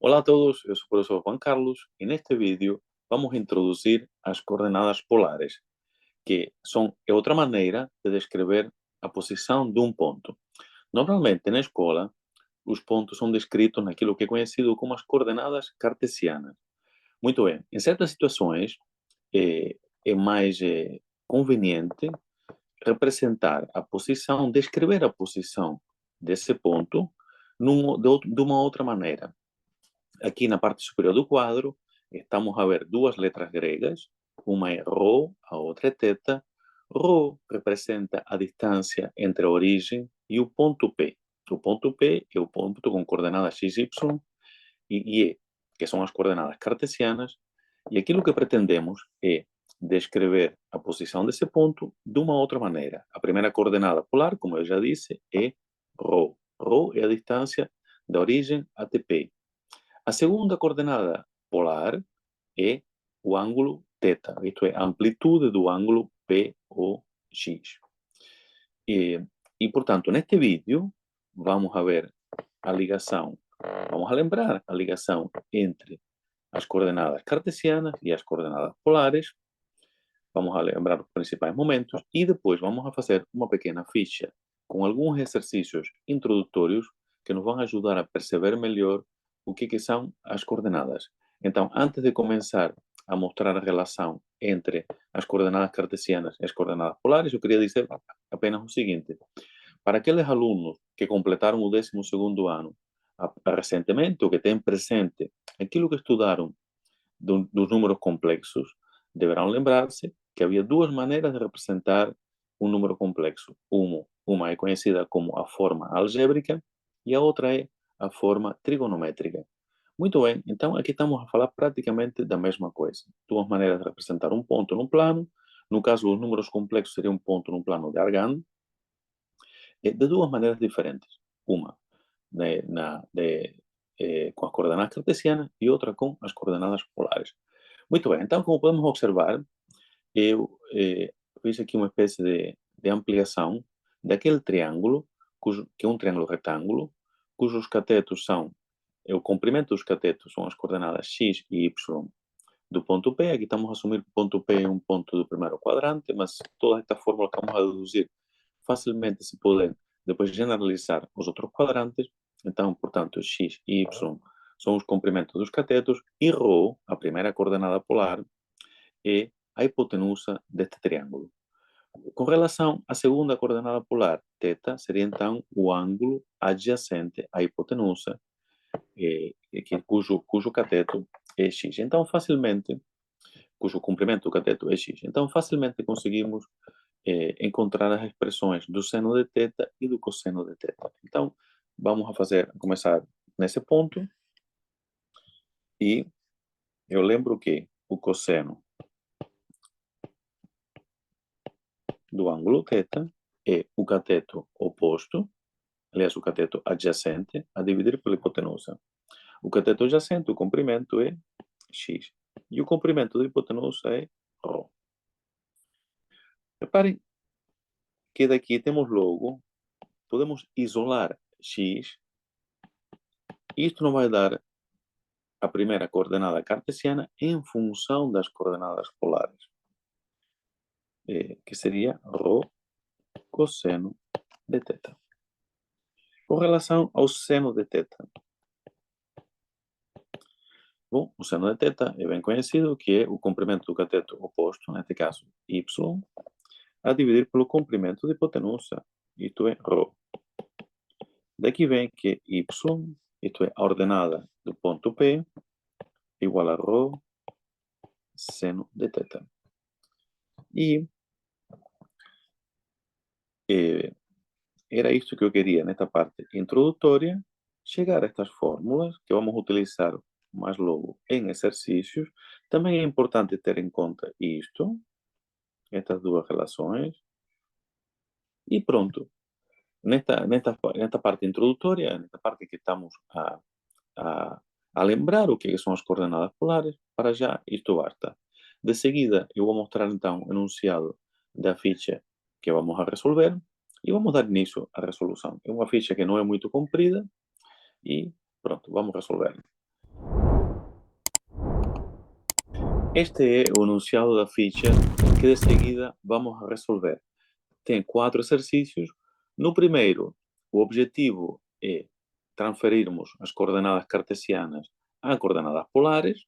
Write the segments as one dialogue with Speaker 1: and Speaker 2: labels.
Speaker 1: Hola a todos, eu sou o professor Juan Carlos e neste vídeo vamos introduzir as coordenadas polares, que são outra maneira de descrever a posição de um ponto. Normalmente na escola, os pontos são descritos naquilo que é conhecido como as coordenadas cartesianas. Muito bem, em certas situações é mais conveniente representar a posição, descrever a posição desse ponto de uma outra maneira. Aqui na parte superior do quadro, estamos a ver duas letras gregas, uma é Rho, a outra é Θ. Rho representa a distância entre a origem e o ponto P. O ponto P é o ponto com coordenadas x, y e E, que são as coordenadas cartesianas, e aquilo que pretendemos é descrever a posição desse ponto de uma outra maneira. A primeira coordenada polar, como eu já disse, é Rho. Rho é a distância da origem até P. A segunda coordenada polar é o ângulo θ, isto é, a amplitude do ângulo POX. Portanto, neste vídeo, vamos a ver a ligação, vamos a lembrar a ligação entre as coordenadas cartesianas e as coordenadas polares, vamos a lembrar os principais momentos e depois vamos a fazer uma pequena ficha com alguns exercícios introdutórios que nos vão ajudar a perceber melhor o que são as coordenadas. Então, antes de começar a mostrar a relação entre as coordenadas cartesianas e as coordenadas polares, eu queria dizer apenas o seguinte: para aqueles alunos que completaram o 12º ano recentemente ou que têm presente aquilo que estudaram dos números complexos, deverão lembrar-se que havia duas maneiras de representar um número complexo. Uma é conhecida como a forma algébrica e a outra é a forma trigonométrica. Muito bem, então aqui estamos a falar praticamente da mesma coisa. Duas maneiras de representar um ponto num plano. No caso, os números complexos seriam um ponto num plano de Argand, de duas maneiras diferentes. Uma com as coordenadas cartesianas e outra com as coordenadas polares. Muito bem, então, como podemos observar, eu fiz aqui uma espécie de ampliação daquele triângulo, que é um triângulo retângulo, cujos catetos são, o comprimento dos catetos são as coordenadas x e y do ponto P. Aqui estamos a assumir que o ponto P é um ponto do primeiro quadrante, mas toda esta fórmula que vamos a deduzir facilmente se podem depois generalizar os outros quadrantes. Então, portanto, x e y são os comprimentos dos catetos e ρ, a primeira coordenada polar, é a hipotenusa deste triângulo. Com relação à segunda coordenada polar, θ, seria então o ângulo adjacente à hipotenusa, cujo cateto é x. Então, facilmente, cujo comprimento do cateto é x. Então, facilmente conseguimos encontrar as expressões do seno de θ e do cosseno de θ. Então, vamos a começar nesse ponto. E eu lembro que o cosseno do ângulo θ é o cateto oposto, aliás, o cateto adjacente, a dividir pela hipotenusa. O cateto adjacente, o comprimento é x. E o comprimento da hipotenusa é ρ. Reparem que daqui temos logo, podemos isolar x. Isto não vai dar a primeira coordenada cartesiana em função das coordenadas polares, que seria ρ cosseno de θ. Com relação ao seno de θ, bom, o seno de θ é bem conhecido, que é o comprimento do cateto oposto, neste caso y, a dividir pelo comprimento da hipotenusa, isto é, ρ. Daqui vem que y, isto é, a ordenada do ponto P, igual a ρ seno de θ. E era isto que eu queria nesta parte introdutória, chegar a estas fórmulas que vamos utilizar mais logo em exercícios. Também é importante ter em conta isto, estas duas relações. E pronto. Nesta parte introdutória, nesta parte que estamos a lembrar o que são as coordenadas polares, para já isto basta. De seguida, eu vou mostrar então o enunciado da ficha que vamos a resolver e vamos dar início à resolução. É uma ficha que não é muito comprida e pronto, vamos resolver. Este é o enunciado da ficha que de seguida vamos a resolver. Tem 4 exercícios. No primeiro, o objetivo é transferirmos as coordenadas cartesianas a coordenadas polares.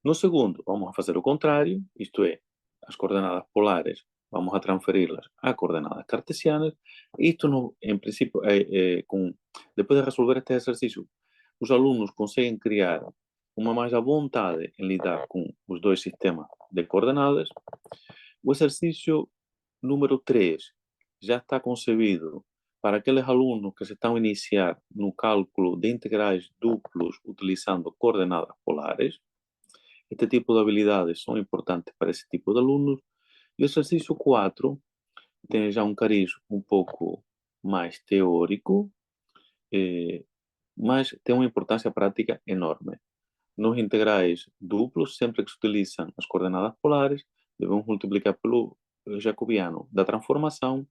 Speaker 1: No segundo, vamos a fazer o contrário, isto é, as coordenadas polares vamos a transferi-las a coordenadas cartesianas. Isto, em princípio, depois de resolver este exercício, os alunos conseguem criar uma mais à vontade em lidar com os dois sistemas de coordenadas. O exercício número 3 já está concebido para aqueles alunos que se estão a iniciar no cálculo de integrais duplos utilizando coordenadas polares. Este tipo de habilidades são importantes para esse tipo de alunos. E o exercício 4 tem já um cariz um pouco mais teórico, mas tem uma importância prática enorme. Nos integrais duplos, sempre que se utilizam as coordenadas polares, devemos multiplicar pelo jacobiano da transformação.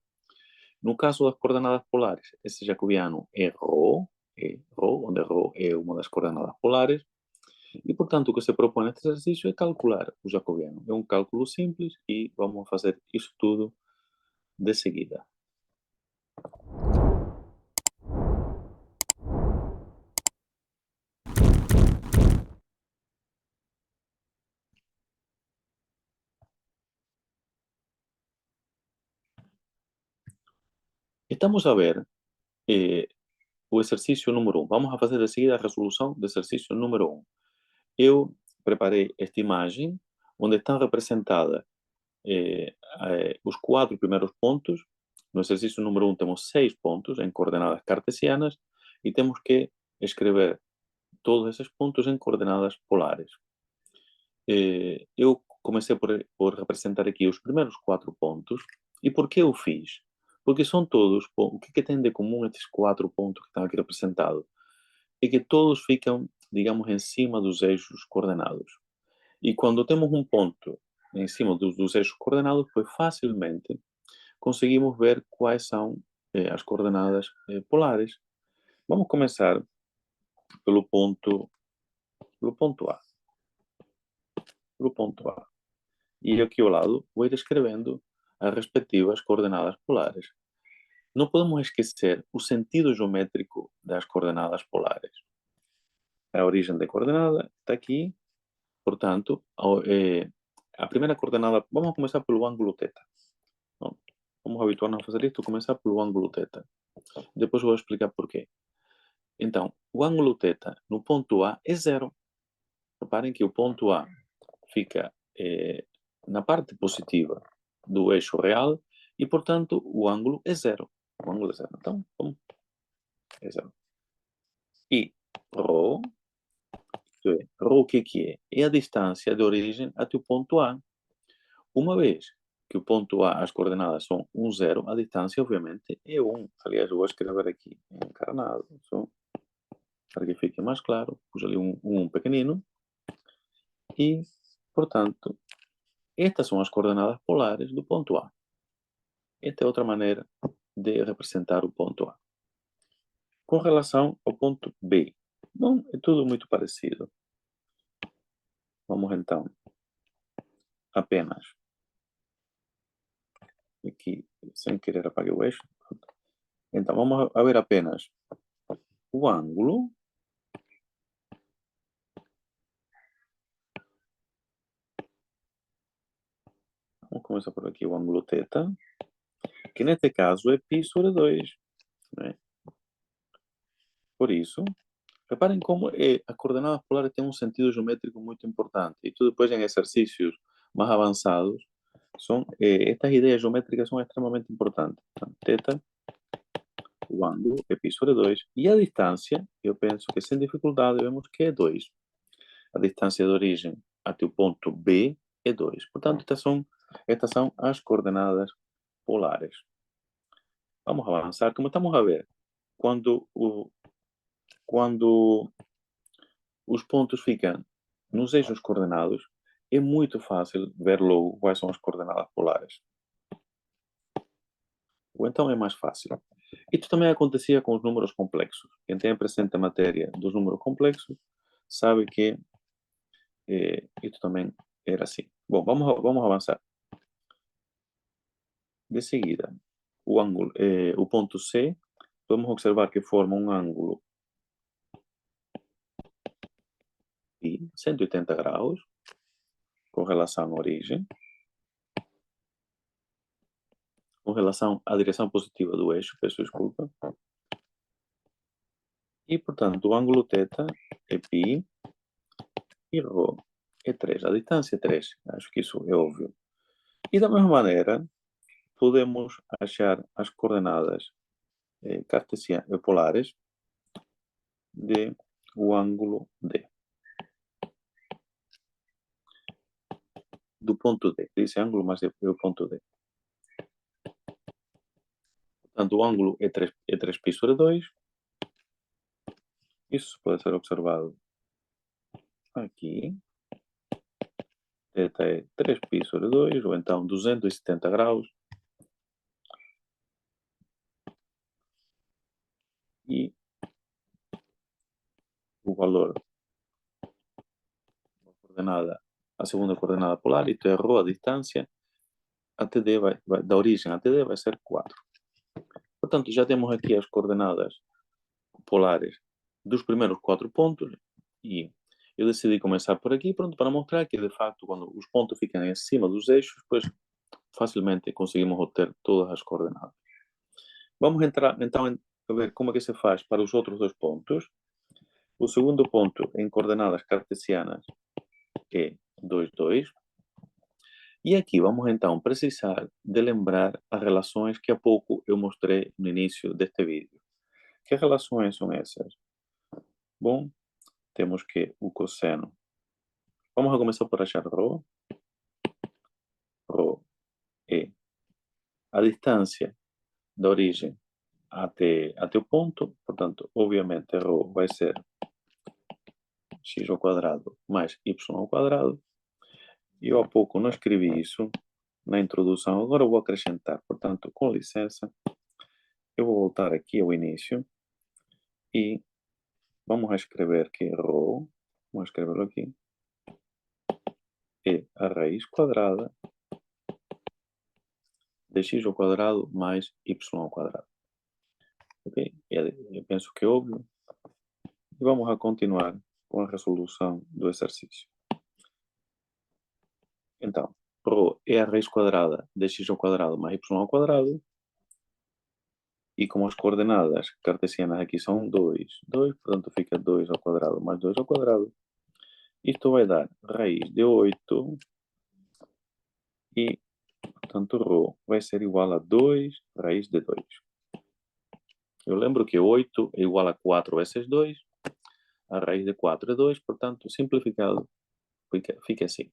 Speaker 1: No caso das coordenadas polares, esse jacobiano é ρ, onde ρ é uma das coordenadas polares. E, portanto, o que se propõe neste exercício é calcular o jacobiano. É um cálculo simples e vamos fazer isso tudo de seguida. Estamos a ver o exercício número 1. Vamos a fazer de seguida a resolução do exercício número 1. Eu preparei esta imagem onde estão representadas os 4 primeiros pontos. No exercício número 1 temos 6 pontos em coordenadas cartesianas e temos que escrever todos esses pontos em coordenadas polares. Eu comecei por representar aqui os primeiros 4 pontos. E por que eu fiz? Porque são todos, o que tem de comum estes 4 pontos que estão aqui representados? É que todos ficam, digamos, em cima dos eixos coordenados. E quando temos um ponto em cima dos eixos coordenados, pues facilmente conseguimos ver quais são as coordenadas polares. Vamos começar pelo ponto A. Pelo ponto A. E aqui ao lado vou ir escrevendo as respectivas coordenadas polares. Não podemos esquecer o sentido geométrico das coordenadas polares. A origem da coordenada está aqui, portanto, a primeira coordenada, vamos começar pelo ângulo θ. Vamos habituar-nos a fazer isto, começar pelo ângulo θ. Depois vou explicar porquê. Então, o ângulo θ no ponto A é zero. Reparem que o ponto A fica na parte positiva do eixo real e, portanto, o ângulo é zero. O ângulo é zero. Então, é zero. E ρ, ρ o que é? É a distância de origem até o ponto A. Uma vez que o ponto A, as coordenadas são 1, 0, a distância, obviamente, é 1. Aliás, eu vou escrever aqui encarnado, só para que fique mais claro. Pus ali um pequenino. E, portanto, estas são as coordenadas polares do ponto A. Esta é outra maneira de representar o ponto A. Com relação ao ponto B, bom, é tudo muito parecido. Vamos então apenas aqui, sem querer apaguei o eixo. Então vamos a ver apenas o ângulo. Vamos começar por aqui o ângulo θ, que neste caso é π sobre 2. Né? Por isso, reparem como a coordenada polar tem um sentido geométrico muito importante. E tudo depois em exercícios mais avançados, estas ideias geométricas são extremamente importantes. Então, θ, o ângulo é π sobre 2. E a distância, eu penso que sem dificuldade vemos que é 2. A distância de origem até o ponto B é 2. Portanto, estas são as coordenadas polares. Vamos avançar. Como estamos a ver, quando os pontos ficam nos eixos coordenados, é muito fácil ver logo quais são as coordenadas polares. Ou então é mais fácil. Isto também acontecia com os números complexos. Quem tem presente a matéria dos números complexos sabe que isto também era assim. Bom, vamos avançar. De seguida, o ponto C, podemos observar que forma um ângulo de 180 graus com relação à origem, com relação à direção positiva do eixo, peço desculpa. E, portanto, o ângulo θ é π e ρ é 3. A distância é 3. Acho que isso é óbvio. E da mesma maneira, podemos achar as coordenadas polares do ângulo D. Do ponto D. Desse ângulo, mas é o ponto D. Portanto, o ângulo é 3π sobre 2. Isso pode ser observado aqui. Θ é 3π sobre 2, ou então 270 graus. E o valor da coordenada, a segunda coordenada polar, isto é ρ, a distância, a TD da origem a TD vai ser 4. Portanto, já temos aqui as coordenadas polares dos primeiros 4 pontos e eu decidi começar por aqui, pronto, para mostrar que, de facto, quando os pontos ficam em cima dos eixos, pois facilmente conseguimos obter todas as coordenadas. Vamos entrar, então, a ver como é que se faz para os outros 2 pontos. O segundo ponto em coordenadas cartesianas é 2, 2. E aqui vamos então precisar de lembrar as relações que há pouco eu mostrei no início deste vídeo. Que relações são essas? Bom, temos que o cosseno. Vamos a começar por achar ρ. Ρ é a distância da origem até o ponto, portanto, obviamente, ρ vai ser x ao quadrado mais y ao quadrado. Eu há pouco não escrevi isso na introdução, agora eu vou acrescentar. Portanto, com licença, eu vou voltar aqui ao início e vamos escrever que ρ, vamos escrevê-lo aqui, é a raiz quadrada de x ao quadrado mais y ao quadrado. Ok? Eu penso que é óbvio. E vamos a continuar com a resolução do exercício. Então, ρ é a raiz quadrada de x ao quadrado mais y ao quadrado. E como as coordenadas cartesianas aqui são 2, 2, portanto fica 2 ao quadrado mais 2 ao quadrado. Isto vai dar raiz de 8 e, portanto, ρ vai ser igual a 2 raiz de 2. Eu lembro que 8 é igual a 4 vezes 2. A raiz de 4 é 2, portanto, simplificado, fica assim.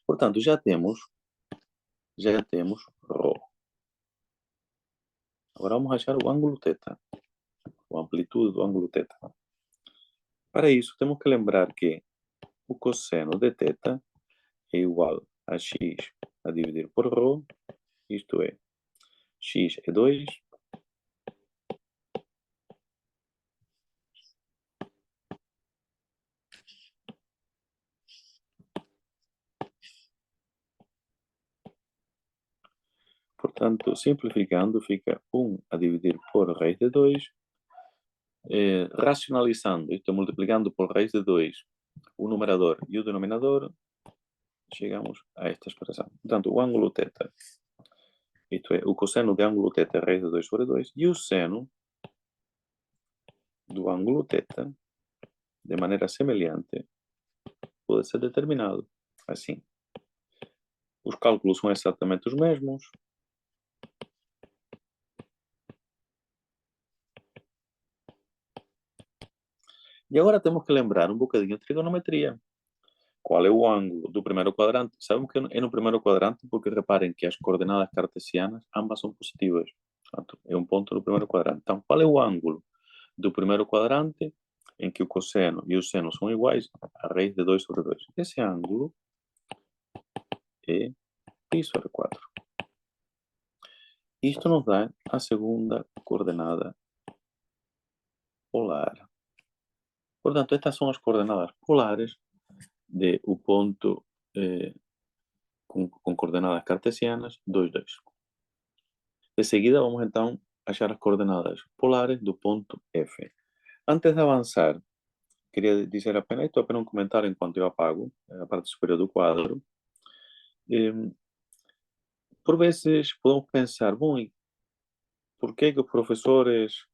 Speaker 1: Portanto, já temos ρ. Agora vamos achar o ângulo θ, a amplitude do ângulo θ. Para isso, temos que lembrar que o cosseno de θ é igual a x a dividir por ρ, isto é, x é 2, portanto, simplificando, fica 1 a dividir por raiz de 2, racionalizando, isto é, multiplicando por raiz de 2 o numerador e o denominador, chegamos a esta expressão. Portanto, o ângulo θ, isto é, o cosseno de ângulo θ é raiz de 2 sobre 2, e o seno do ângulo θ, de maneira semelhante, pode ser determinado assim. Os cálculos são exatamente os mesmos. E agora temos que lembrar um bocadinho de trigonometria. Qual é o ângulo do primeiro quadrante? Sabem que é no primeiro quadrante porque reparem que as coordenadas cartesianas ambas são positivas. Portanto, é um ponto no primeiro quadrante. Então, qual é o ângulo do primeiro quadrante em que o cosseno e o seno são iguais a raiz de 2 sobre 2? Esse ângulo é π sobre 4. Isto nos dá a segunda coordenada polar. Portanto, estas são as coordenadas polares do ponto com coordenadas cartesianas 2, 2. De seguida, vamos então achar as coordenadas polares do ponto F. Antes de avançar, queria dizer apenas, isto é apenas um comentário enquanto eu apago a parte superior do quadro. Por vezes podemos pensar, bom, e por que os professores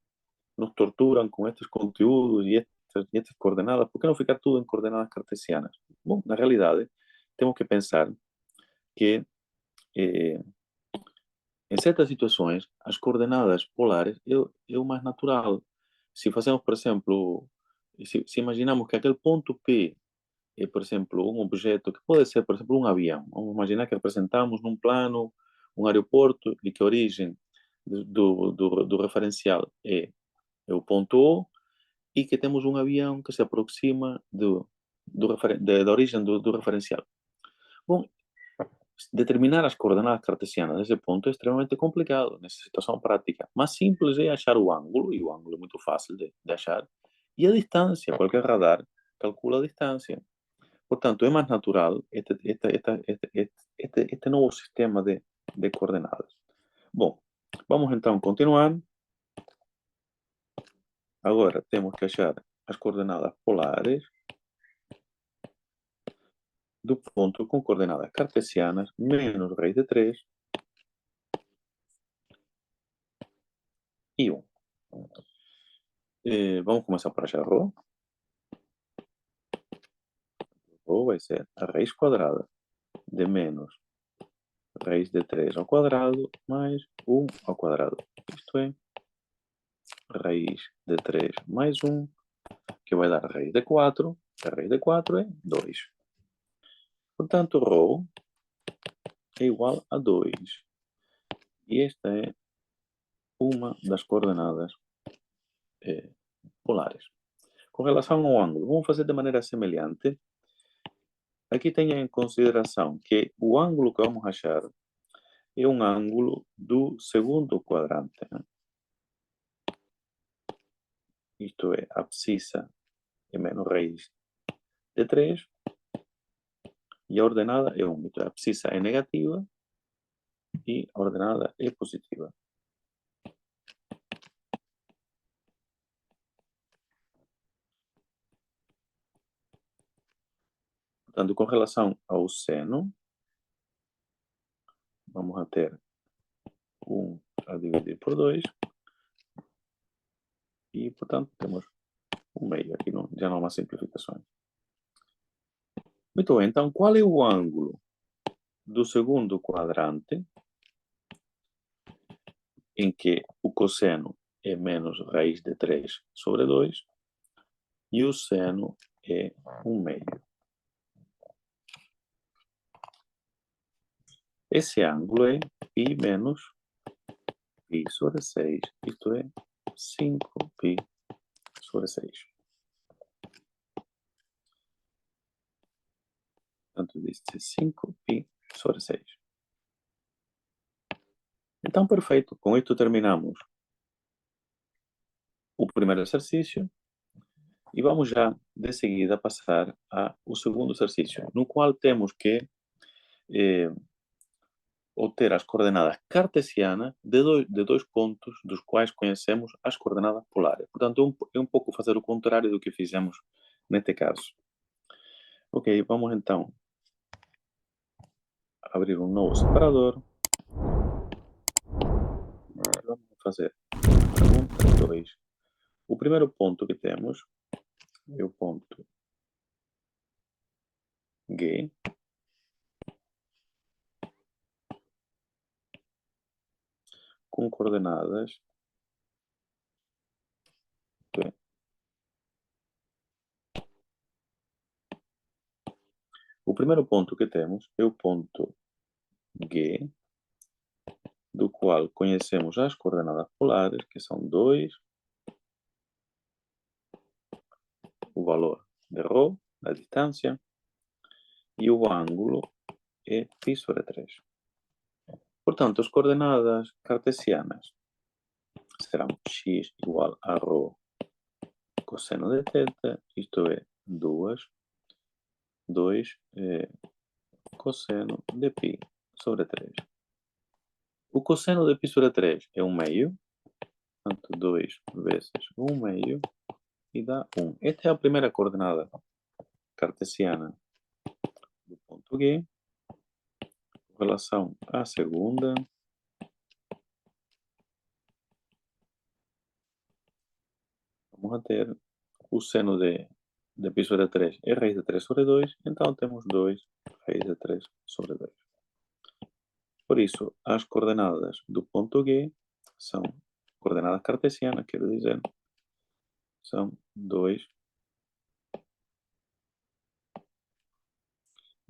Speaker 1: nos torturam com estes conteúdos e estas coordenadas? Por que não ficar tudo em coordenadas cartesianas? Bom, na realidade, temos que pensar que em certas situações, as coordenadas polares é o mais natural. Se fazemos, por exemplo, se imaginamos que aquele ponto P é, por exemplo, um objeto que pode ser, por exemplo, um avião. Vamos imaginar que representamos num plano um aeroporto e que a origem do referencial é o ponto O e que temos um avião que se aproxima da origem do referencial. Bom, determinar as coordenadas cartesianas desse ponto é extremamente complicado nessa situação prática. Mais simples é achar o ângulo, e o ângulo é muito fácil de achar, e a distância, qualquer radar calcula a distância. Portanto, é mais natural este novo sistema de coordenadas. Bom, vamos então continuar. Agora temos que achar as coordenadas polares do ponto com coordenadas cartesianas menos raiz de 3 e 1. Vamos começar por achar ρ. Ρ vai ser a raiz quadrada de menos raiz de 3 ao quadrado mais 1 ao quadrado. Isto é, raiz de 3 mais 1, que vai dar raiz de 4. A raiz de 4 é 2. Portanto, ρ é igual a 2. E esta é uma das coordenadas polares. Com relação ao ângulo, vamos fazer de maneira semelhante. Aqui tenha em consideração que o ângulo que vamos achar é um ângulo do segundo quadrante. Né? Isto é, a abscissa é menos raiz de 3 e a ordenada é 1. Então, a abscissa é negativa e a ordenada é positiva. Portanto, com relação ao seno, vamos a ter 1 a dividir por 2 e, portanto, temos um meio. Aqui já não há mais simplificações. Muito bem, então, qual é o ângulo do segundo quadrante em que o cosseno é menos raiz de 3 sobre 2 e o seno é 1 meio? Esse ângulo é π menos π sobre 6, isto é 5π sobre 6. Portanto, disse 5π sobre 6. Então, perfeito. Com isto terminamos o primeiro exercício e vamos já, de seguida, passar ao segundo exercício, no qual temos que obter as coordenadas cartesianas de dois pontos dos quais conhecemos as coordenadas polares. Portanto, é um pouco fazer o contrário do que fizemos neste caso. Ok, vamos então abrir um novo separador. Vamos fazer pergunta 2. O primeiro ponto que temos é o ponto G, com coordenadas P. O primeiro ponto que temos é o ponto G, do qual conhecemos as coordenadas polares, que são 2, o valor de ρ, a distância, e o ângulo é π sobre 3. Portanto, as coordenadas cartesianas serão x igual a ρ cosseno de θ, isto é 2 2 cosseno de π sobre 3. O cosseno de π sobre 3 é 1 meio, portanto 2 vezes 1 meio e dá 1. Esta é a primeira coordenada cartesiana do ponto G, com relação à segunda, vamos a ter o seno de π sobre 3 é raiz de 3 sobre 2, então temos 2 raiz de 3 sobre 2. Por isso, as coordenadas do ponto G são coordenadas cartesianas, quero dizer, são 2,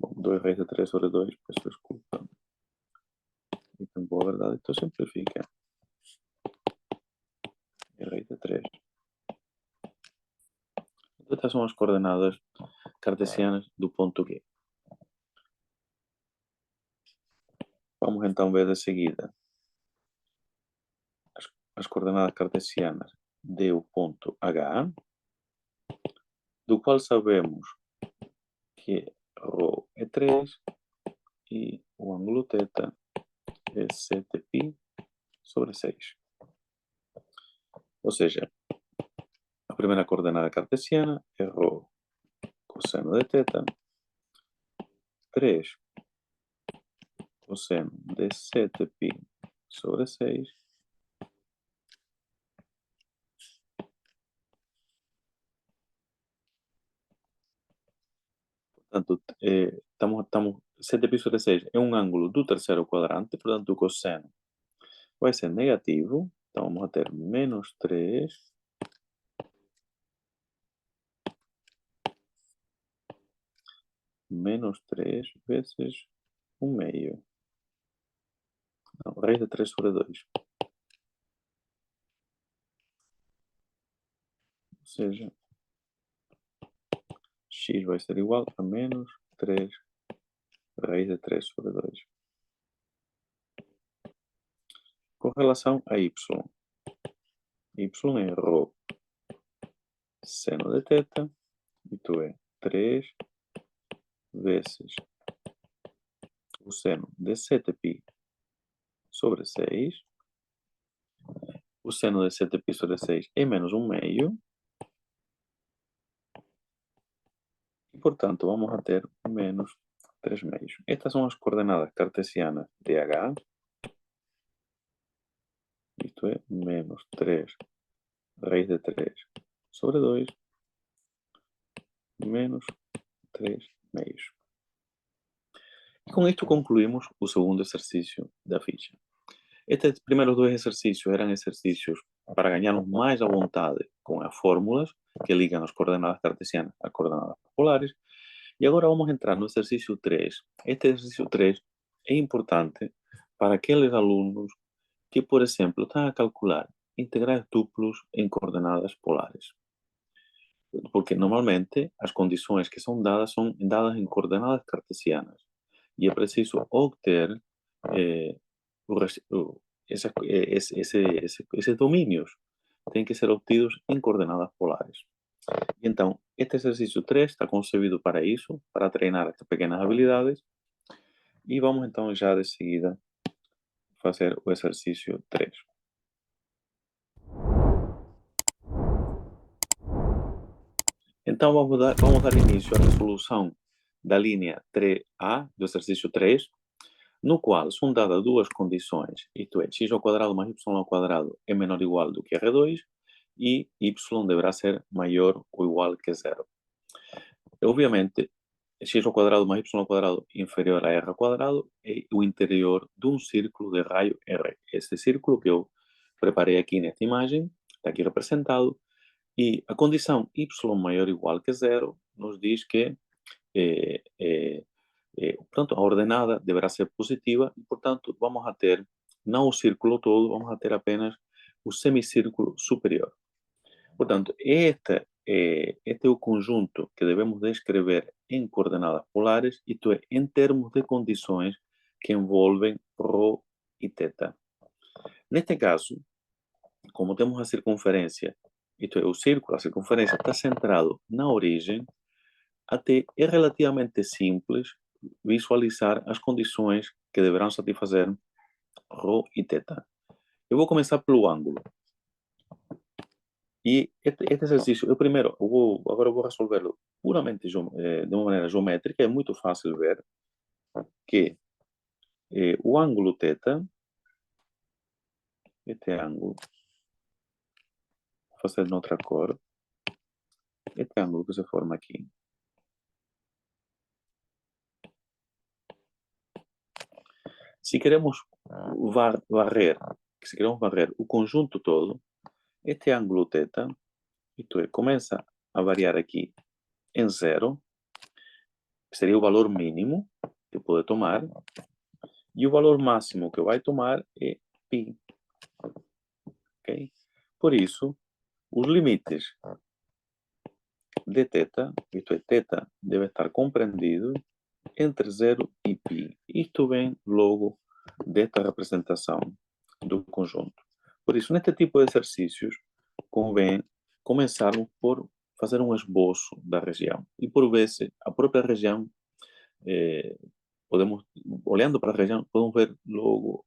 Speaker 1: 2 raiz de 3 sobre 2, peço desculpa. Então, boa verdade, então simplifica. É raiz de 3. Então, estas são as coordenadas cartesianas do ponto G. Vamos então ver de seguida as coordenadas cartesianas do ponto H, do qual sabemos que ρ é 3 e o ângulo θ é 7π sobre 6. Ou seja, a primeira coordenada cartesiana é ρ cosseno de θ, 3 cosseno de 7π sobre 6, portanto, 7π sobre 6 é um ângulo do terceiro quadrante, portanto, o cosseno vai ser negativo, então vamos a ter menos 3 vezes 1 meio. Não, raiz de 3 sobre 2. Ou seja, x vai ser igual a menos 3 raiz de 3 sobre 2. Com relação a y é ρ seno de θ, isto é 3 vezes o seno de 7π sobre 6. O seno de 7π sobre 6 é menos 1 meio. E, portanto, vamos a ter menos 3 meios. Estas são as coordenadas cartesianas de H. Isto é menos 3 raiz de 3 sobre 2 menos 3 meios. E com isto concluímos o segundo exercício da ficha. Estes primeiros dois exercícios eram exercícios para ganharmos mais à vontade com as fórmulas que ligam as coordenadas cartesianas às coordenadas polares. E agora vamos entrar no exercício 3. Este exercício 3 é importante para aqueles alunos que, por exemplo, estão a calcular integrais duplos em coordenadas polares. Porque normalmente as condições que são dadas em coordenadas cartesianas. E é preciso obter esses domínios. Têm que ser obtidos em coordenadas polares. E então, este exercício 3 está concebido para isso, para treinar estas pequenas habilidades. E vamos então já de seguida fazer o exercício 3. Então vamos dar início à resolução da linha 3A do exercício 3, no qual são dadas duas condições, isto é, x ao quadrado mais y ao quadrado é menor ou igual do que R2 e y deverá ser maior ou igual que zero. Obviamente, x ao quadrado mais y ao quadrado inferior a r ao quadrado é o interior de um círculo de raio R. Esse círculo que eu preparei aqui nesta imagem, está aqui representado, e a condição y maior ou igual que zero nos diz que portanto, a ordenada deverá ser positiva e, portanto, vamos a ter, não o círculo todo, vamos a ter apenas o semicírculo superior. Portanto, este é o conjunto que devemos descrever em coordenadas polares, isto é, em termos de condições que envolvem ρ e θ. Neste caso, como temos a circunferência, isto é, o círculo, a circunferência está centrado na origem, até é relativamente simples visualizar as condições que deverão satisfazer Rho e θ. Eu vou começar pelo ângulo. E este exercício, agora eu vou resolvê-lo puramente de uma maneira geométrica. É muito fácil ver que o ângulo θ, este ângulo, vou fazer noutra cor, este ângulo que se forma aqui, se queremos varrer o conjunto todo, este ângulo θ, isto é, começa a variar aqui em zero, que seria o valor mínimo que pode tomar, e o valor máximo que vai tomar é π. Okay? Por isso, os limites de θ, isto é, θ deve estar compreendido entre 0 e π. Isto vem logo desta representação do conjunto. Por isso, neste tipo de exercícios, convém começarmos por fazer um esboço da região. E por vezes, a própria região, olhando para a região, podemos ver logo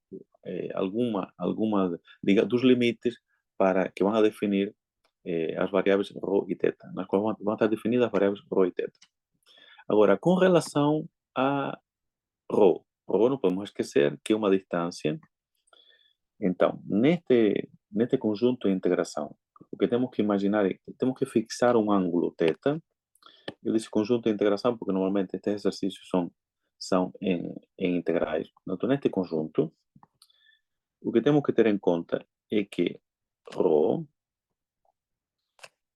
Speaker 1: alguma dos limites para que vão a definir as variáveis ρ e θ, nas quais vão estar definidas as variáveis ρ e θ. Agora, com relação a ρ não podemos esquecer que é uma distância. Então, neste conjunto de integração, o que temos que imaginar é que temos que fixar um ângulo θ. Eu disse conjunto de integração porque normalmente estes exercícios são em integrais. Então, neste conjunto, o que temos que ter em conta é que ρ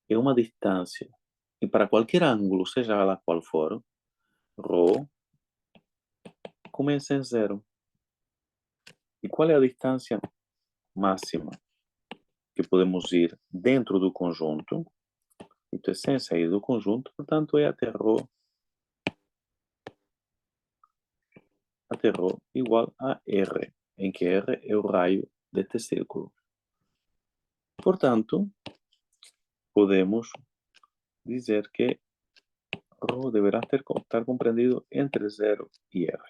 Speaker 1: é uma distância. E para qualquer ângulo, seja ela qual for, ρ começa em zero. E qual é a distância máxima que podemos ir dentro do conjunto? Então, é sem sair do conjunto, portanto, é até ρ igual a R, em que R é o raio deste círculo. Portanto, podemos dizer que ρ deverá estar compreendido entre 0 e R.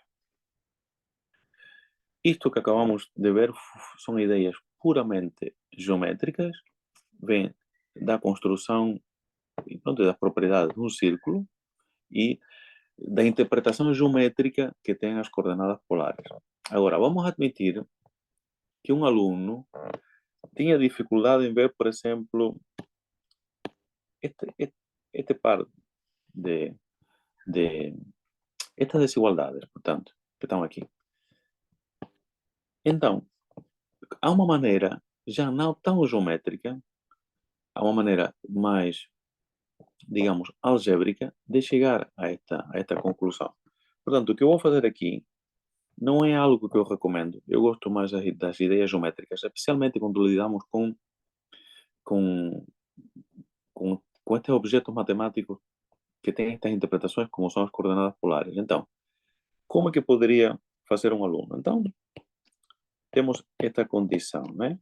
Speaker 1: Isto que acabamos de ver são ideias puramente geométricas, vem da construção e das propriedades de um círculo e da interpretação geométrica que tem as coordenadas polares. Agora, vamos admitir que um aluno tinha dificuldade em ver, por exemplo, este par de estas desigualdades, portanto, que estão aqui. Então, há uma maneira já não tão geométrica, há uma maneira mais, digamos, algébrica de chegar a esta conclusão. Portanto, o que eu vou fazer aqui não é algo que eu recomendo. Eu gosto mais das ideias geométricas, especialmente quando lidamos com, com estes objetos matemáticos que têm estas interpretações, como são as coordenadas polares. Então, como é que poderia fazer um aluno? Então, temos esta condição, né?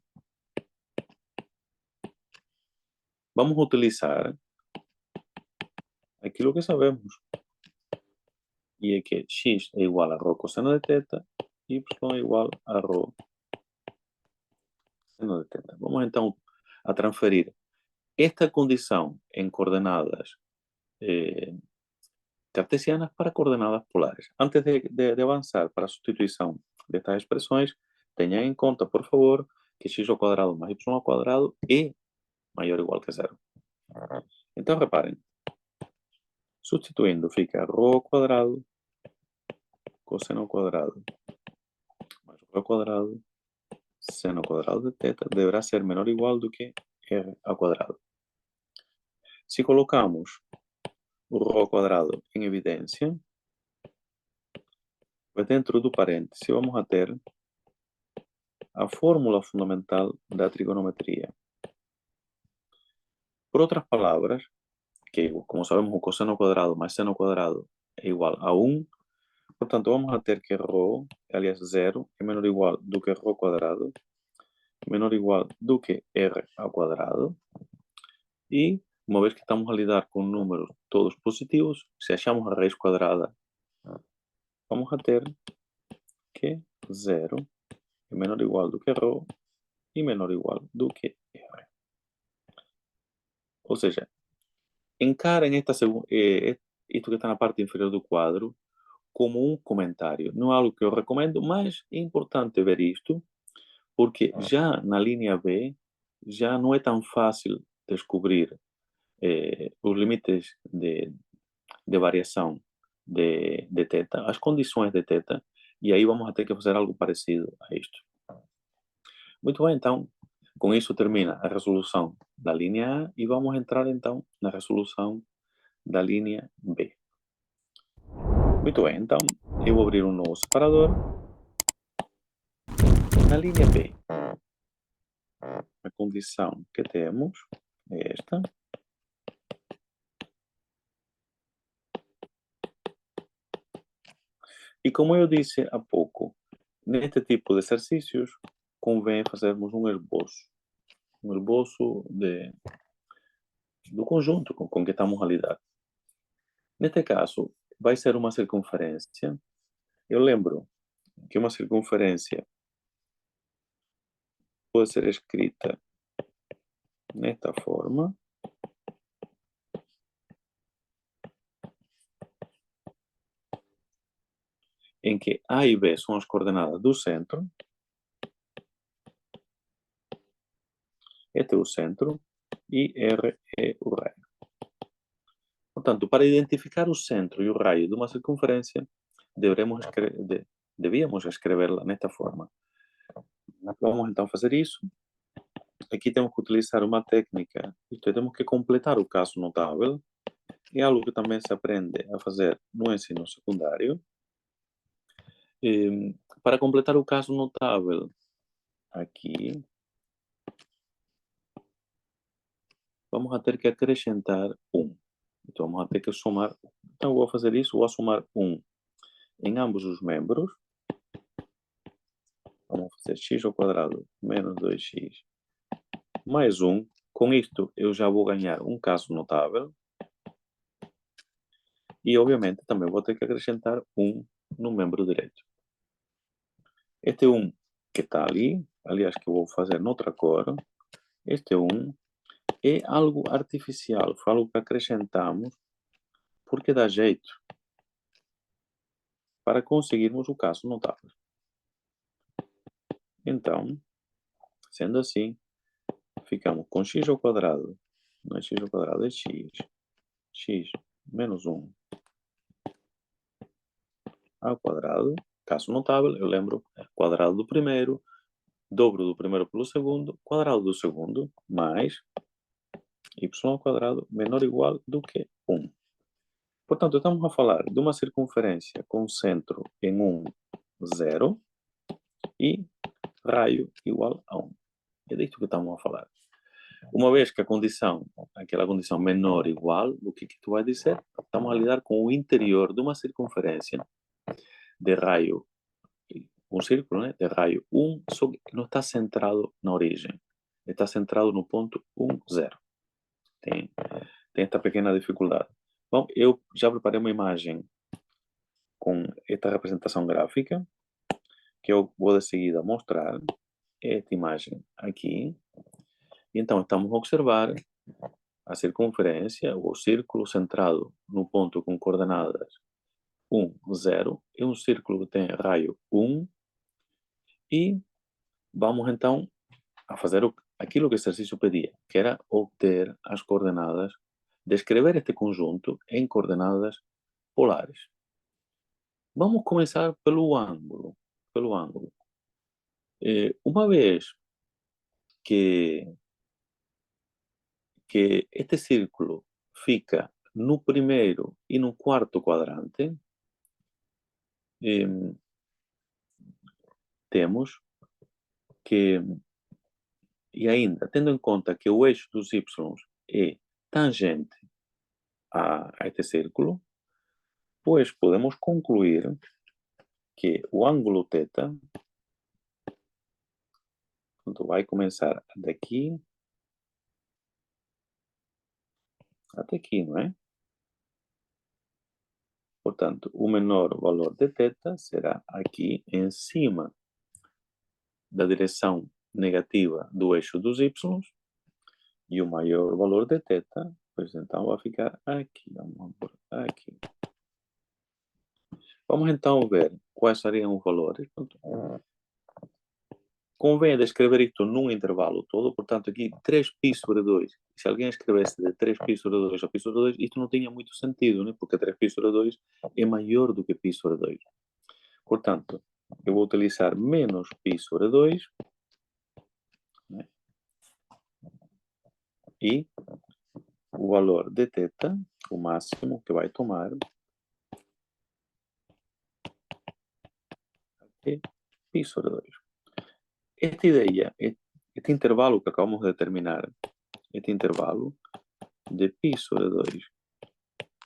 Speaker 1: Vamos utilizar aquilo que sabemos. E é que x é igual a ρ cosseno de θ, y é igual a ρ seno de θ. Vamos então a transferir esta condição em coordenadas cartesianas para coordenadas polares. Antes de avançar para a substituição destas expressões, tenha em conta, por favor, que x ao quadrado mais y ao quadrado é maior ou igual que zero. Então, reparem, substituindo fica ρ ao quadrado cosseno ao quadrado mais ρ ao quadrado seno ao quadrado de θ deverá ser menor ou igual do que r ao quadrado. Se colocamos o ρ ao quadrado em evidência, dentro do parêntese vamos a ter a fórmula fundamental da trigonometria. Por outras palavras, que como sabemos o cosseno ao quadrado mais seno ao quadrado é igual a 1, portanto vamos a ter que ρ, aliás 0, é menor ou igual do que ρ ao quadrado, menor ou igual do que r ao quadrado, e Uma vez que estamos a lidar com números todos positivos, se achamos a raiz quadrada, vamos a ter que 0 é menor ou igual do que ρ e menor ou igual do que r. Ou seja, encarem isto que está na parte inferior do quadro como um comentário. Não é algo que eu recomendo, mas é importante ver isto, porque já na linha B, já não é tão fácil descobrir os limites de variação de θ, as condições de θ, e aí vamos ter que fazer algo parecido a isto. Muito bem, então, com isso termina a resolução da linha A e vamos entrar então na resolução da linha B. Muito bem, então eu vou abrir um novo separador. Na linha B, a condição que temos é esta. E como eu disse há pouco, neste tipo de exercícios convém fazermos um esboço do conjunto com que estamos a lidar. Neste caso, vai ser uma circunferência. Eu lembro que uma circunferência pode ser escrita nesta forma, em que A e B são as coordenadas do centro, este é o centro, e R é o raio. Portanto, para identificar o centro e o raio de uma circunferência, devíamos escrevê-la nesta forma. Vamos então fazer isso. Aqui temos que utilizar uma técnica, isto é, temos que completar o caso notável. É algo que também se aprende a fazer no ensino secundário. Para completar o caso notável, aqui, vamos a ter que acrescentar 1. Então, vamos a ter que somar. Então, eu vou fazer isso, vou somar 1 em ambos os membros. Vamos fazer x ao quadrado menos 2x mais 1. Com isto, eu já vou ganhar um caso notável. E, obviamente, também vou ter que acrescentar 1 no membro direito. Este 1 que está ali, aliás, que eu vou fazer noutra cor, este 1 é algo artificial, foi algo que acrescentamos porque dá jeito para conseguirmos o caso notável. Então, sendo assim, ficamos com x ao quadrado, não é x ao quadrado, é x menos 1 ao quadrado, caso notável, eu lembro, quadrado do primeiro, dobro do primeiro pelo segundo, quadrado do segundo, mais y ao quadrado menor ou igual do que 1. Portanto, estamos a falar de uma circunferência com centro em 0 e raio igual a 1. É disto que estamos a falar. Uma vez que aquela condição menor ou igual, o que tu vai dizer? Estamos a lidar com o interior de uma circunferência de raio, um círculo, né, de raio 1, só que não está centrado na origem. Está centrado no ponto 1, 0. Tem esta pequena dificuldade. Bom, eu já preparei uma imagem com esta representação gráfica, que eu vou de seguida mostrar. Esta imagem aqui. Então, estamos a observar a circunferência, o círculo centrado no ponto com coordenadas 1, 0. É um círculo que tem raio 1. E vamos então a fazer aquilo que o exercício pedia, que era obter as coordenadas, descrever este conjunto em coordenadas polares. Vamos começar pelo ângulo. Uma vez que este círculo fica no primeiro e no quarto quadrante, temos que, e ainda, tendo em conta que o eixo dos y é tangente a este círculo, pois podemos concluir que o ângulo θ vai começar daqui até aqui, não é? Portanto, o menor valor de θ será aqui em cima da direção negativa do eixo dos y, e o maior valor de θ, pois então vai ficar aqui. Vamos por aqui. Vamos então ver quais seriam os valores. Convém descrever isto num intervalo todo, portanto aqui 3π sobre 2. Se alguém escrevesse de 3π sobre 2 a π sobre 2, isto não tinha muito sentido, né? Porque 3π sobre 2 é maior do que π sobre 2. Portanto, eu vou utilizar menos π sobre 2, né? E o valor de θ, o máximo que vai tomar, é π sobre 2. Esta ideia, este intervalo que acabamos de determinar, este intervalo de π sobre 2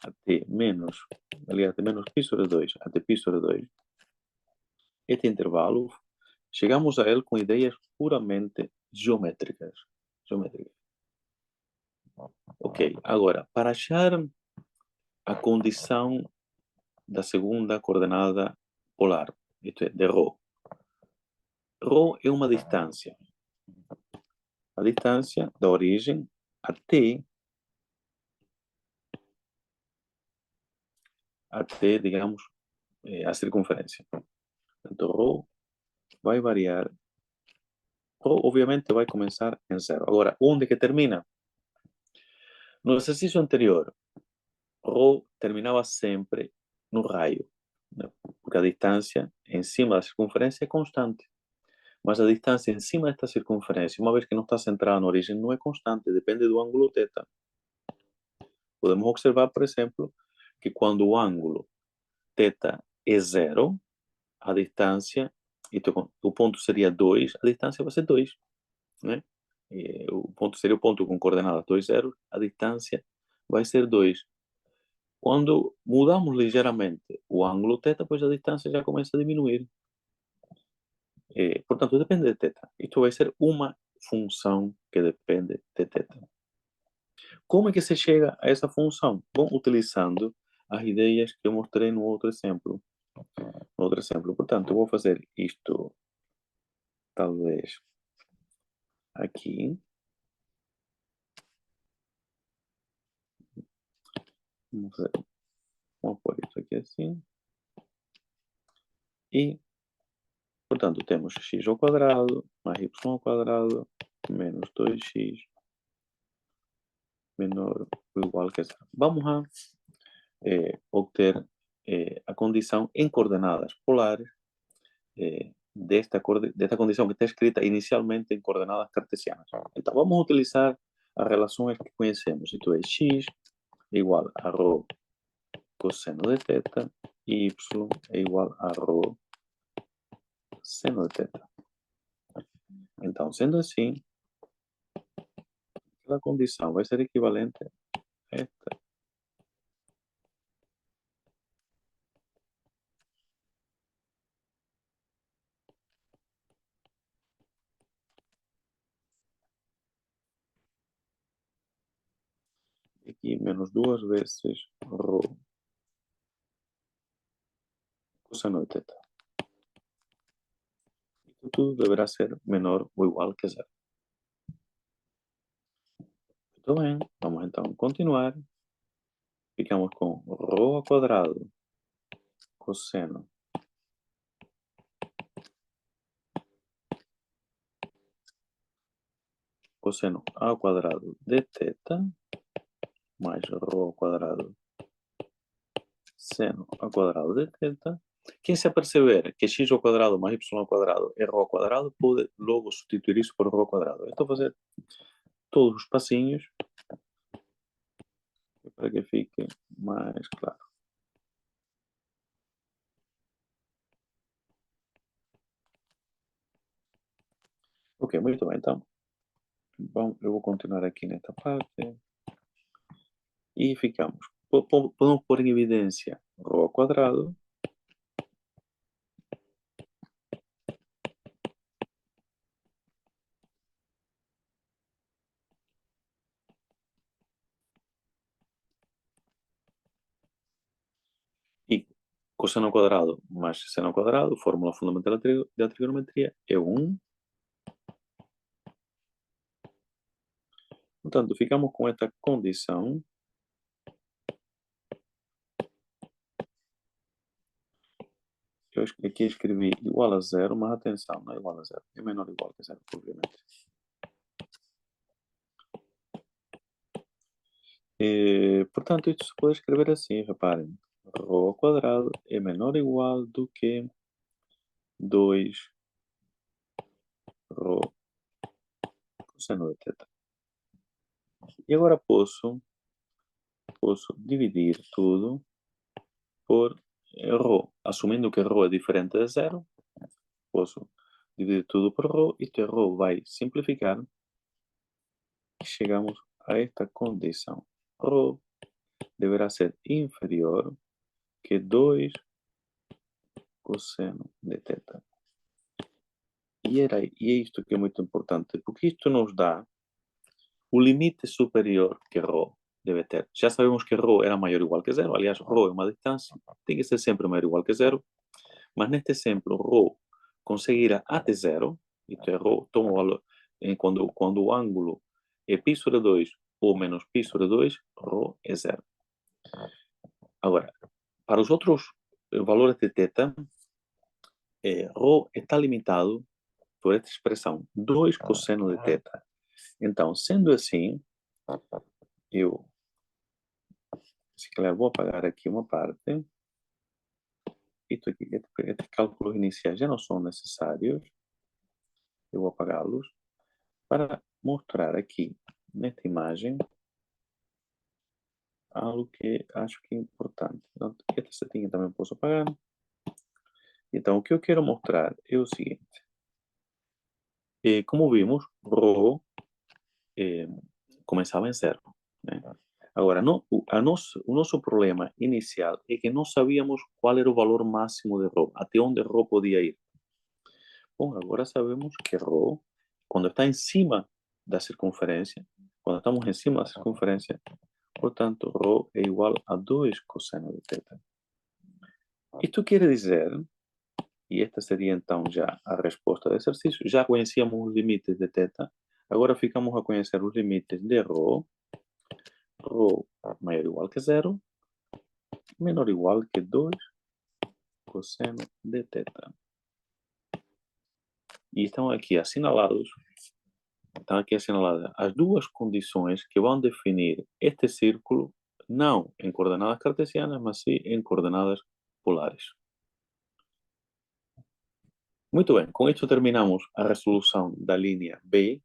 Speaker 1: até menos, aliás, de menos π sobre 2 até π sobre 2, este intervalo, chegamos a ele com ideias puramente geométricas. Ok, agora, para achar a condição da segunda coordenada polar, isto é, de ρ. Ρ é uma distância. A distância da origem até, digamos, a circunferência. Portanto, ρ vai variar. Ρ, obviamente, vai começar em zero. Agora, onde que termina? No exercício anterior, ρ terminava sempre no raio, né? Porque a distância em cima da circunferência é constante. Mas a distância em cima desta circunferência, uma vez que não está centrada na origem, não é constante, depende do ângulo θ. Podemos observar, por exemplo, que quando o ângulo θ é zero, a distância, então, o ponto seria 2, a distância vai ser 2, né? O ponto seria o ponto com coordenadas 2, 0, a distância vai ser 2. Quando mudamos ligeiramente o ângulo θ, pois a distância já começa a diminuir. Portanto, depende de θ. Isto vai ser uma função que depende de θ. Como é que se chega a essa função? Bom, utilizando as ideias que eu mostrei no outro exemplo. Portanto, eu vou fazer isto, talvez, aqui. Vamos pôr isto aqui assim. E, portanto, temos x ao quadrado mais y ao quadrado menos 2x menor ou igual que zero. Vamos a obter a condição em coordenadas polares desta condição que está escrita inicialmente em coordenadas cartesianas. Então, vamos utilizar as relações que conhecemos. Isto é, x é igual a ρ cosseno de θ e y é igual a ρ seno de θ. Então, sendo assim, aquela condição vai ser equivalente a esta. Aqui, menos 2 vezes ρ cosseno de θ. Isto tudo deverá ser menor ou igual que zero. Muito bem, vamos então continuar. Ficamos com ρ ao quadrado cosseno ao quadrado de θ mais ρ ao quadrado seno ao quadrado de θ. Quem se aperceber que x ao quadrado mais y ao quadrado é ρ ao quadrado, pode logo substituir isso por ρ ao quadrado. Eu estou a fazer todos os passinhos para que fique mais claro. Ok, muito bem, então. Bom, eu vou continuar aqui nesta parte. E ficamos. Podemos pôr em evidência ρ ao quadrado Cosseno ao quadrado mais seno ao quadrado, fórmula fundamental da trigonometria, é 1. Portanto, ficamos com esta condição. Eu aqui escrevi igual a 0, mas atenção, não é igual a 0. É menor ou igual que 0, obviamente. Portanto, isto se pode escrever assim, reparem. Ρ ao quadrado é menor ou igual do que 2 Rho cosseno de θ. E agora posso dividir tudo por Rho. Assumindo que Rho é diferente de 0, posso dividir tudo por Rho e este Rho vai simplificar e chegamos a esta condição. Rho deverá ser inferior que 2 cosseno de θ. E é isto que é muito importante, porque isto nos dá o limite superior que Rho deve ter. Já sabemos que Rho era maior ou igual que 0, aliás, Rho é uma distância, tem que ser sempre maior ou igual que 0, mas neste exemplo, Rho conseguirá até 0, isto é, Rho toma o valor, quando o ângulo é π sobre 2 ou menos π sobre 2, Rho é 0. Agora, para os outros valores de θ, Rho está limitado por esta expressão 2 cosseno de θ. Então, sendo assim, eu, se calhar, vou apagar aqui uma parte. Isto aqui, estes cálculos iniciais já não são necessários. Eu vou apagá-los para mostrar aqui, nesta imagem, algo que acho que é importante. Então, esta setinha também posso apagar. Então, o que eu quero mostrar é o seguinte. Como vimos, Rho começava em 0. Né? Agora, o nosso problema inicial é que não sabíamos qual era o valor máximo de Rho, até onde Rho podia ir. Bom, agora sabemos que Rho, quando está em cima da circunferência, quando estamos em cima da circunferência, portanto, Rho é igual a 2 cosseno de θ. Isto quer dizer, e esta seria então já a resposta do exercício, já conhecíamos os limites de θ, agora ficamos a conhecer os limites de Rho maior ou igual que 0, menor ou igual que 2 cosseno de θ. E estão aqui assinaladas as duas condições que vão definir este círculo, não em coordenadas cartesianas, mas sim em coordenadas polares. Muito bem, com isto terminamos a resolução da linha B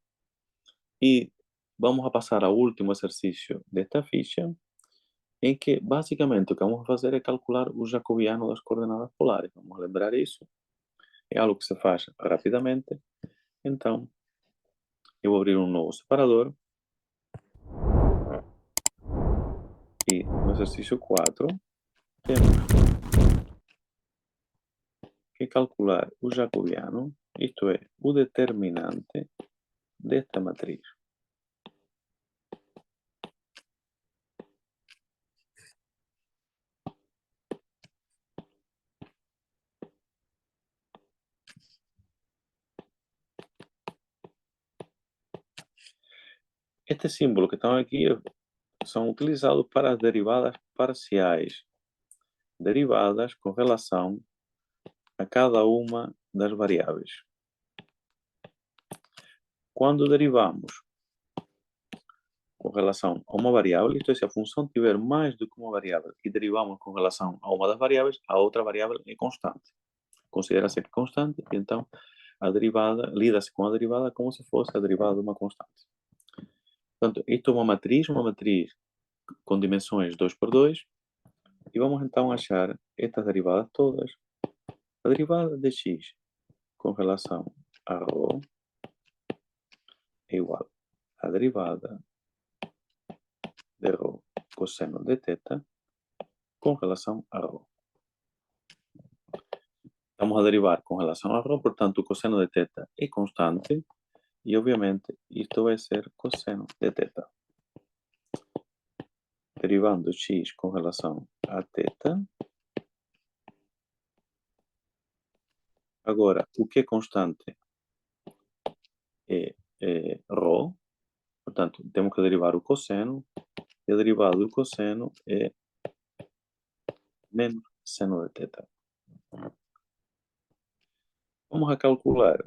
Speaker 1: e vamos a passar ao último exercício desta ficha, em que basicamente o que vamos fazer é calcular o jacobiano das coordenadas polares. Vamos lembrar isso. É algo que se faz rapidamente. Então, eu vou abrir um novo separador. E no exercício 4, temos que calcular o jacobiano, isto é, o determinante desta matriz. Este símbolo que estão aqui são utilizados para as derivadas parciais, derivadas com relação a cada uma das variáveis. Quando derivamos com relação a uma variável, isto é, se a função tiver mais do que uma variável e derivamos com relação a uma das variáveis, a outra variável é constante. Considera-se que é constante, e então a derivada, lida-se com a derivada como se fosse a derivada de uma constante. Portanto, isto é uma matriz com dimensões 2 por 2, e vamos então achar estas derivadas todas. A derivada de x com relação a ρ é igual à derivada de ρ cosseno de θ com relação a ρ. Estamos a derivar com relação a ρ, portanto o cosseno de θ é constante e obviamente isto vai ser cosseno de θ. Derivando x com relação a θ, Agora, o que é constante é ρ, portanto, temos que derivar o cosseno, e a derivada do cosseno é menos seno de θ. Vamos a calcular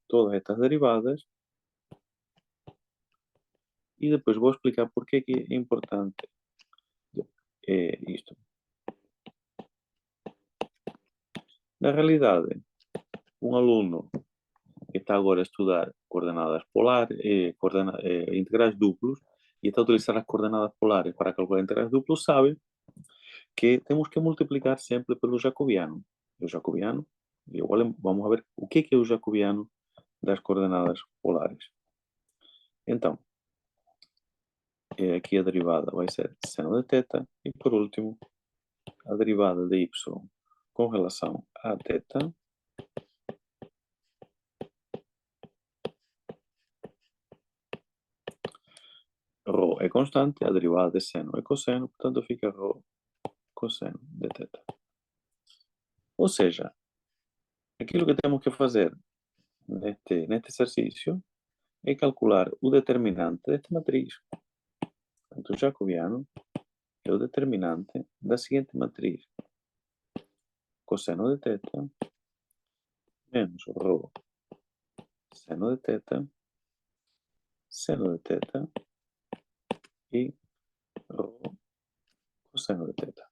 Speaker 1: todas estas derivadas e depois vou explicar porque é que é importante isto. Na realidade, um aluno que está agora a estudar coordenadas polares, integrais duplos, e está a utilizar as coordenadas polares para calcular integrais duplos, sabe que temos que multiplicar sempre pelo jacobiano. O jacobiano, igual, vamos a ver o que é o jacobiano das coordenadas polares. Então, aqui a derivada vai ser seno de θ, e por último, a derivada de y com relação a θ ρ é constante, a derivada de seno é cosseno, portanto fica ρ cosseno de θ. Ou seja, aquilo que temos que fazer neste exercício é calcular o determinante desta matriz. Portanto, o jacobiano é o determinante da seguinte matriz. Cosseno de θ menos ρ seno de θ, seno de θ e ρ cosseno de θ.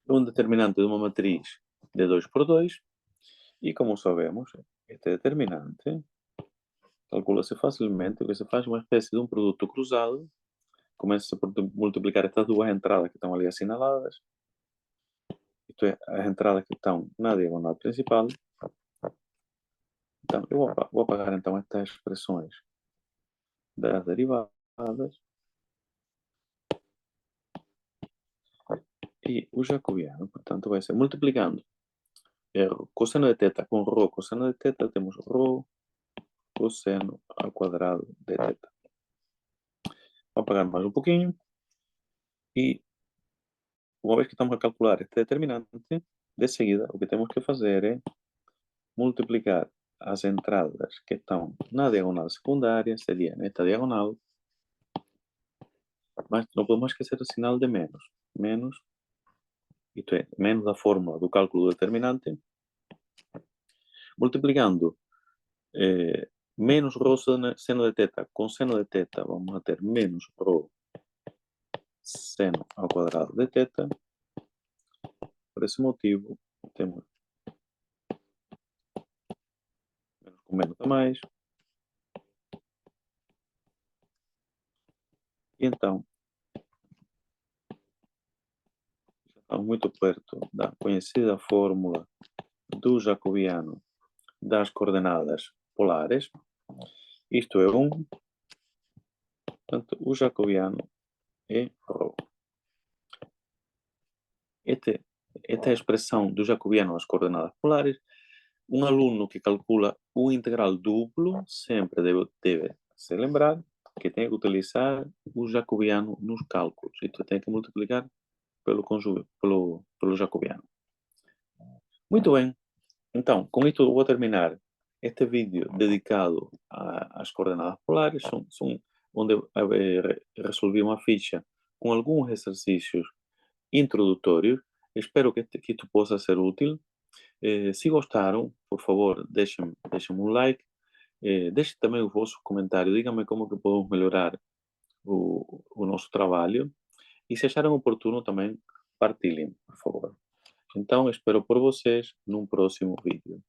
Speaker 1: Um determinante de uma matriz de 2 por 2 e, como sabemos, este determinante calcula-se facilmente, o que se faz uma espécie de um produto cruzado, começa por multiplicar estas duas entradas que estão ali assinaladas, isto é, as entradas que estão na diagonal principal. Então, eu vou apagar então estas expressões das derivadas e o jacobiano, portanto, vai ser multiplicando cosseno de θ com ρ cosseno de θ, temos ρ cosseno ao quadrado de θ. Vou apagar mais um pouquinho e, uma vez que estamos a calcular este determinante, de seguida o que temos que fazer é multiplicar as entradas que estão na diagonal secundária, seria nesta diagonal, mas não podemos esquecer o sinal de menos. Menos, isto é, menos da fórmula do cálculo do determinante, multiplicando menos ρ seno de θ com seno de θ, vamos a ter menos ρ seno ao quadrado de θ. Por esse motivo, temos menos com menos a mais. E então, já estamos muito perto da conhecida fórmula do jacobiano das coordenadas polares. Isto é 1, portanto, o jacobiano é ρ. Esta é a expressão do jacobiano às coordenadas polares. Um aluno que calcula o integral duplo sempre deve se lembrar que tem que utilizar o jacobiano nos cálculos. Então, tem que multiplicar pelo jacobiano. Muito bem. Então, com isto vou terminar este vídeo dedicado às coordenadas polares, onde resolvi uma ficha com alguns exercícios introdutórios. Espero que isto possa ser útil. Se gostaram, por favor, deixem um like. Deixem também o vosso comentário. Digam-me como que podemos melhorar o nosso trabalho. E se acharam oportuno, também partilhem, por favor. Então, espero por vocês num próximo vídeo.